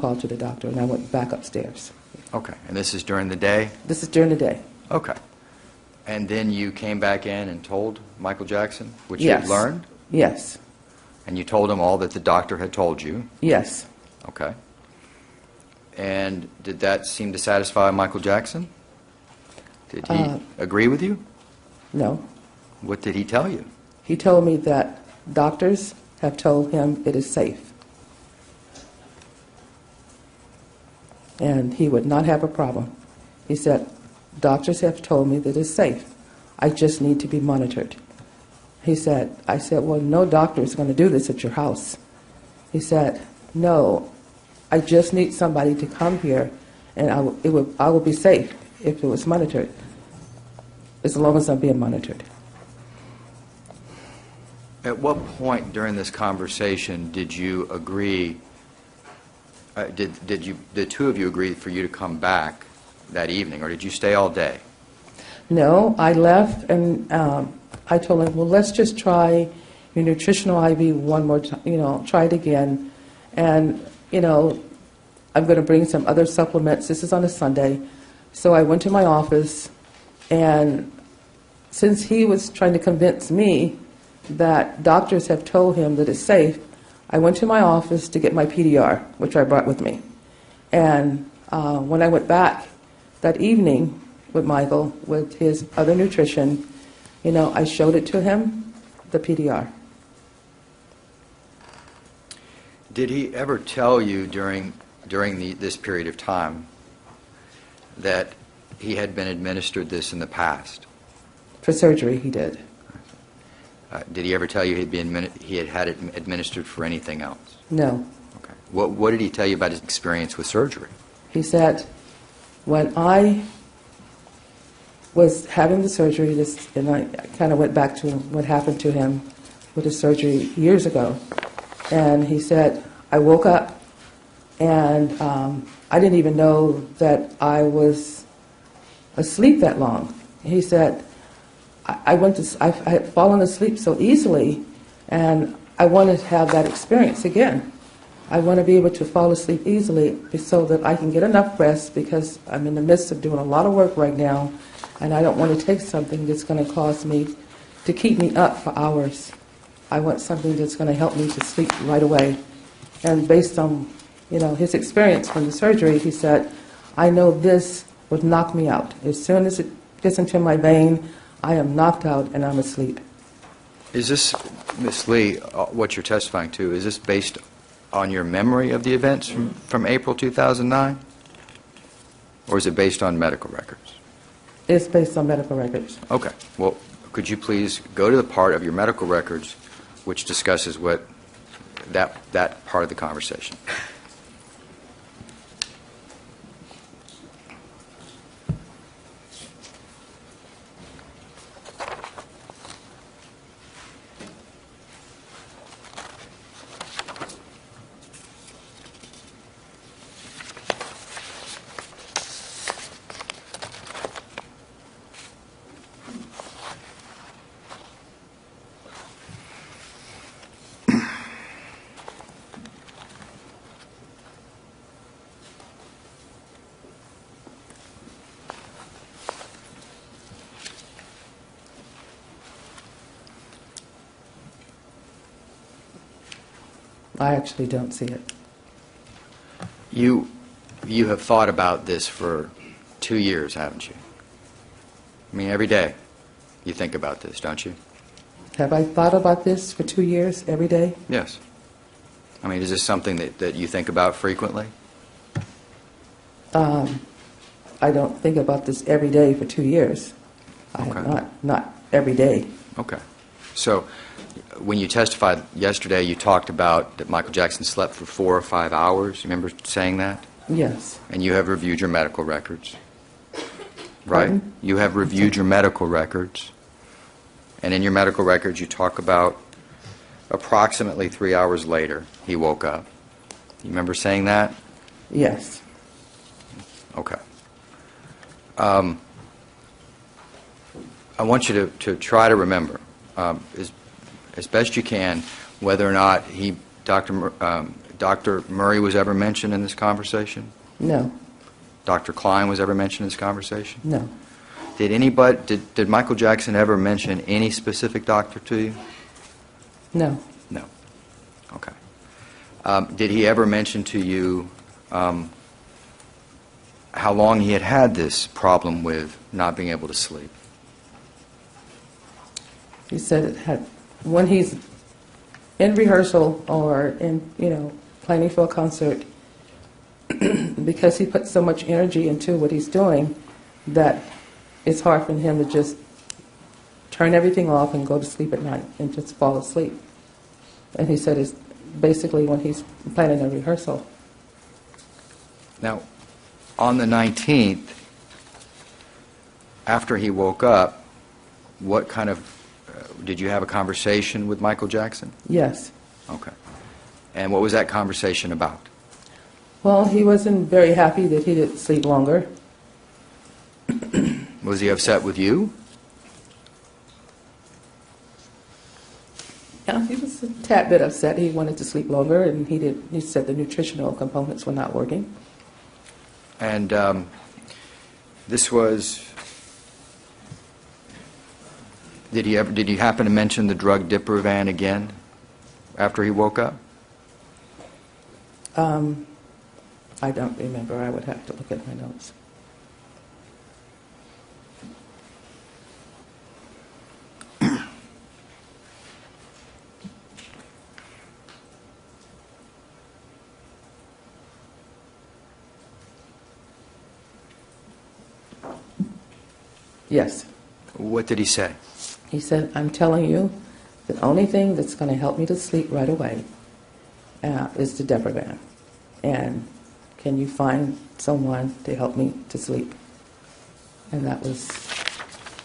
call to the doctor, and I went back upstairs. Okay. And this is during the day? This is during the day. Okay. And then you came back in and told Michael Jackson what you Yes. had learned? Yes. And you told him all that the doctor had told you? Yes. Okay. And did that seem to satisfy Michael Jackson? Did he agree with you? No. What did he tell you? He told me that doctors have told him it is safe. And he would not have a problem. He said, doctors have told me that it's safe. I just need to be monitored. I said, well, no doctor is going to do this at your house. He said, no, I just need somebody to come here, and I will be safe if it was monitored, as long as I'm being monitored. At what point during this conversation did you agree, did the two of you agree for you to come back that evening, or did you stay all day? No, I left, and I told him, well, let's just try your nutritional IV one more time, try it again. And, I'm going to bring some other supplements. This is on a Sunday. So I went to my office, and since he was trying to convince me that doctors have told him that it's safe, I went to my office to get my PDR, which I brought with me. And when I went back that evening with Michael, with his other nutrition, I showed it to him, the PDR. Did he ever tell you during this period of time that he had been administered this in the past? For surgery, he did. Did he ever tell you he had had it administered for anything else? No. Okay. What did he tell you about his experience with surgery? He said, when I was having the surgery, and I kind of went back to what happened to him with the surgery years ago, and he said, I woke up, and I didn't even know that I was asleep that long. He said, I had fallen asleep so easily, and I wanted to have that experience again. I want to be able to fall asleep easily so that I can get enough rest, because I'm in the midst of doing a lot of work right now, and I don't want to take something that's going to cause me to keep me up for hours. I want something that's going to help me to sleep right away. And based on, his experience from the surgery, he said, I know this would knock me out. As soon as it gets into my vein, I am knocked out and I'm asleep. Is this, Ms. Lee, what you're testifying to, is this based on your memory of the events from April 2009? Or is it based on medical records? It's based on medical records. Okay. Well, could you please go to the part of your medical records which discusses what that part of the conversation? I actually don't see it. You have thought about this for 2 years, haven't you? I mean, every day you think about this, don't you? Have I thought about this for 2 years, every day? Yes. I mean, is this something that you think about frequently? I don't think about this every day for 2 years. I Okay. have not every day. Okay. So when you testified yesterday, you talked about that Michael Jackson slept for 4 or 5 hours. You remember saying that? Yes. And you have reviewed your medical records, right? Pardon? You have reviewed your medical records. And in your medical records, you talk about approximately 3 hours later, he woke up. You remember saying that? Yes. Okay. I want you to try to remember, as best you can, whether or not Dr. Dr. Murray was ever mentioned in this conversation? No, Dr. Klein was ever mentioned in this conversation? no, Did Michael Jackson ever mention any specific doctor to you? no, No. Okay. Did he ever mention to you how long he had had this problem with not being able to sleep? he said it had, when he's in rehearsal or in, planning for a concert, because he puts so much energy into what he's doing, that it's hard for him to just turn everything off and go to sleep at night and just fall asleep. And he said it's basically when he's planning a rehearsal. Now, on the 19th, after he woke up, what kind of, did you have a conversation with Michael Jackson? Yes. Okay. And what was that conversation about? Well, he wasn't very happy that he didn't sleep longer. Was he upset with you? Yeah, he was a tad bit upset. He wanted to sleep longer, and he said the nutritional components were not working. And this was, did he happen to mention the drug Diprivan again after he woke up? I don't remember. I would have to look at my notes. Yes. What did he say? He said, I'm telling you, the only thing that's going to help me to sleep right away is the Diprivan. And can you find someone to help me to sleep? And that was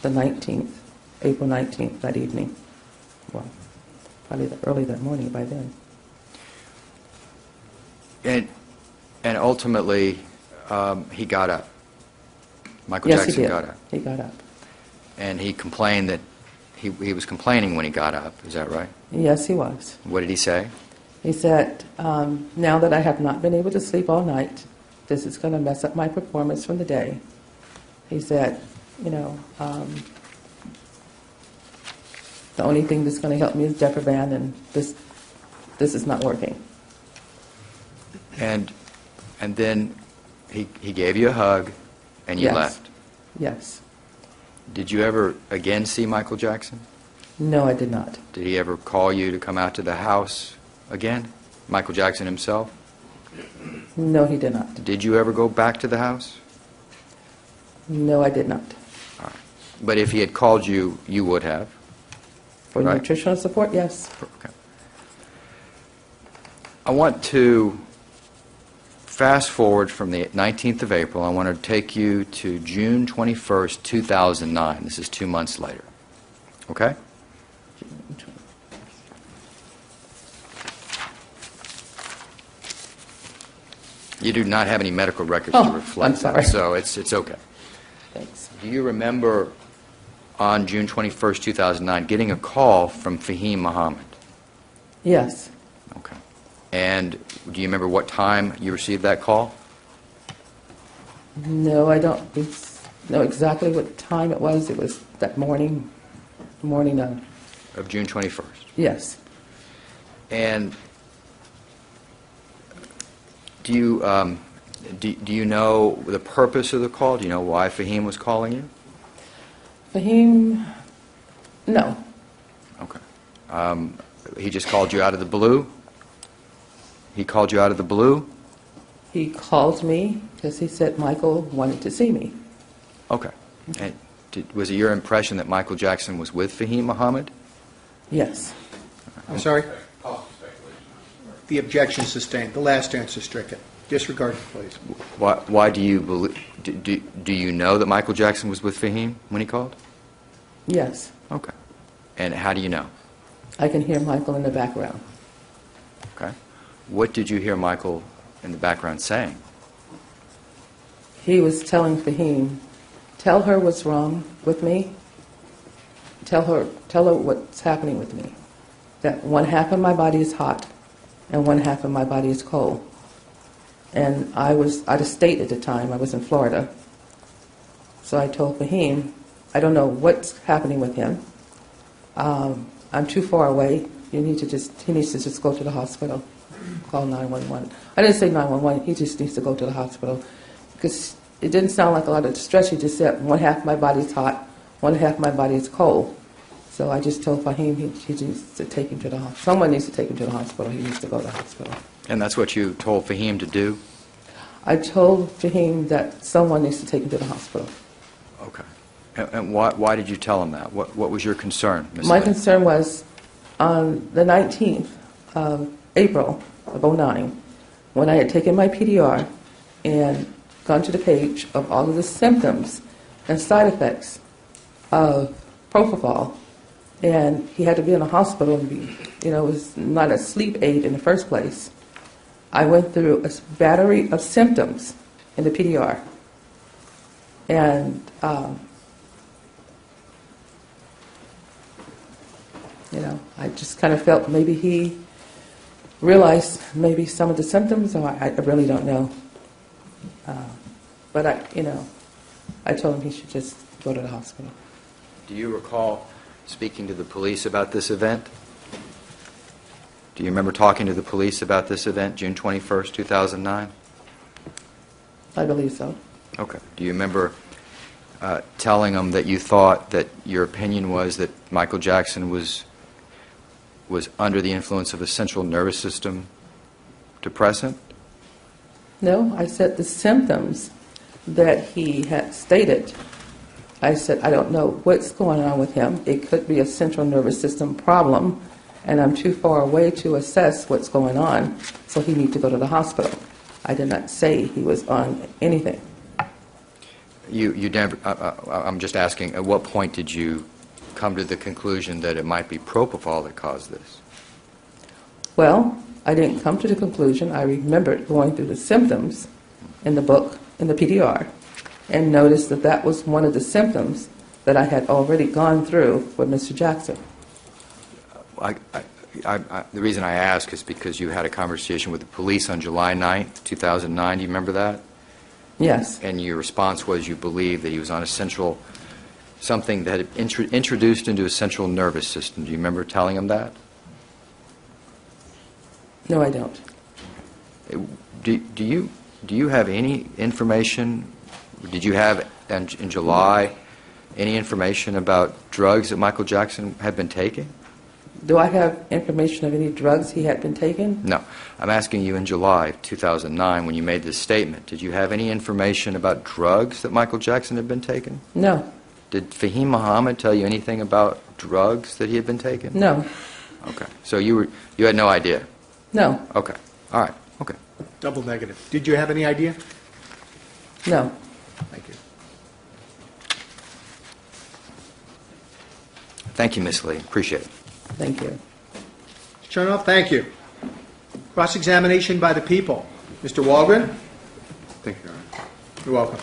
the 19th, April 19th, that evening. Well, probably early that morning by then. And ultimately, he got up. Michael Yes, Jackson he did. got up. He got up. And he complained that he was complaining when he got up. Is that right? Yes, he was. What did he say? He said, now that I have not been able to sleep all night, this is going to mess up my performance from the day. He said, the only thing that's going to help me is Diprivan, and this is not working. And then he gave you a hug, and you Yes. left. Yes. Did you ever again see Michael Jackson? No, I did not. Did he ever call you to come out to the house again? Michael Jackson himself? No, he did not. Did you ever go back to the house? No, I did not. All right. But if he had called you, you would have? For Right. nutritional support, yes. Okay. I want to fast forward from the 19th of April. I want to take you to June 21st, 2009. This is 2 months later. Okay? You do not have any medical records Oh, to reflect I'm sorry. that, so it's okay. Thanks. Do you remember on June 21st, 2009, getting a call from Fahim Muhammad? Yes. Okay. And do you remember what time you received that call? No, I don't know exactly what time it was. It was that morning of, Of June 21st. yes. And do you know the purpose of the call? Do you know why Fahim was calling you? Fahim, no. Okay. He just called you out of the blue? He called you out of the blue? He called me because he said Michael wanted to see me. Okay. And was it your impression that Michael Jackson was with Fahim Muhammad? Yes. I'm sorry? The objection sustained. The last answer stricken. Disregard, please. Why do you believe? Do you know that Michael Jackson was with Fahim when he called? Yes. Okay. And how do you know? I can hear Michael in the background. Okay. What did you hear Michael in the background saying? He was telling Fahim, tell her what's wrong with me. Tell her what's happening with me. That one half of my body is hot and one half of my body is cold. And I was out of state at the time. I was in Florida. So I told Fahim, I don't know what's happening with him. I'm too far away. He needs to just go to the hospital. Call 911. I didn't say 911. He just needs to go to the hospital. Because it didn't sound like a lot of distress. He just said, one half of my body is hot, one half of my body is cold. So I just told Fahim he needs to take him to the hospital. Someone needs to take him to the hospital. He needs to go to the hospital. And that's what you told Fahim to do? I told Fahim that someone needs to take him to the hospital. Okay. And why did you tell him that? What was your concern, Ms. My Lee? concern was on the 19th of April of '09, when I had taken my PDR and gone to the page of all of the symptoms and side effects of propofol, and he had to be in a hospital and be, it was not a sleep aid in the first place. I went through a battery of symptoms in the PDR, and I just kind of felt maybe he realized maybe some of the symptoms, or I really don't know. But I told him he should just go to the hospital. Do you recall speaking to the police about this event? Do you remember talking to the police about this event, June 21st, 2009? I believe so. Okay. Do you remember telling them that you thought that your opinion was that Michael Jackson was under the influence of a central nervous system depressant? No, I said the symptoms that he had stated. I said, I don't know what's going on with him. It could be a central nervous system problem, and I'm too far away to assess what's going on, so he needs to go to the hospital. I did not say he was on anything. You never. I'm just asking. At what point did you come to the conclusion that it might be propofol that caused this? Well, I didn't come to the conclusion. I remembered going through the symptoms in the book, in the PDR, and noticed that that was one of the symptoms that I had already gone through with Mr. Jackson. The reason I ask is because you had a conversation with the police on July 9th, 2009. Do you remember that? Yes. And your response was you believed that he was on something that had introduced into a central nervous system. Do you remember telling him that? No, I don't. Do you have any information? Did you have in July any information about drugs that Michael Jackson had been taking? Do I have information of any drugs he had been taking? No. I'm asking you in July 2009 when you made this statement, did you have any information about drugs that Michael Jackson had been taking? No. Did Fahim Muhammad tell you anything about drugs that he had been taking? No. Okay. So you had no idea? No. Okay. All right. Okay. Double negative. Did you have any idea? No. Thank you. Thank you, Ms. Lee. Appreciate it. Thank you. Mr. Chernoff, thank you. Cross-examination by the people. Mr. Walgren? Thank you, Your Honor. You're welcome.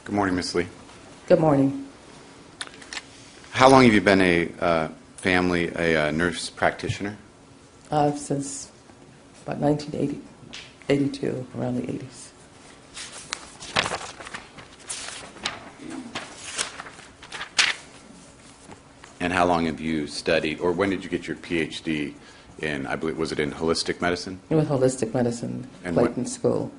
Good morning, Ms. Lee. Good morning. How long have you been a nurse practitioner? Since about 1982, around the 80s. And how long have you studied, or when did you get your PhD in, I believe, was it in holistic medicine? It was holistic medicine, And Clayton School.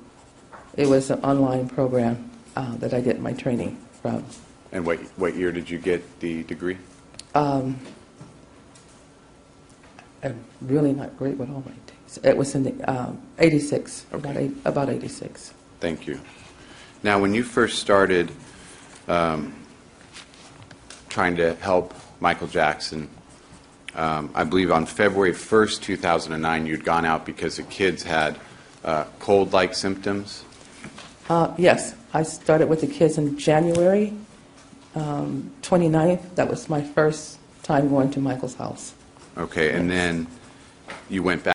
It was an online program that I did my training from. And what year did you get the degree? I'm really not great with all my dates. It was in the 86, Okay. about 86. Thank you. Now, when you first started trying to help Michael Jackson, I believe on February 1st, 2009, you'd gone out because the kids had cold-like symptoms. Yes, I started with the kids in January 29th. That was my first time going to Michael's house. Okay, and then you went back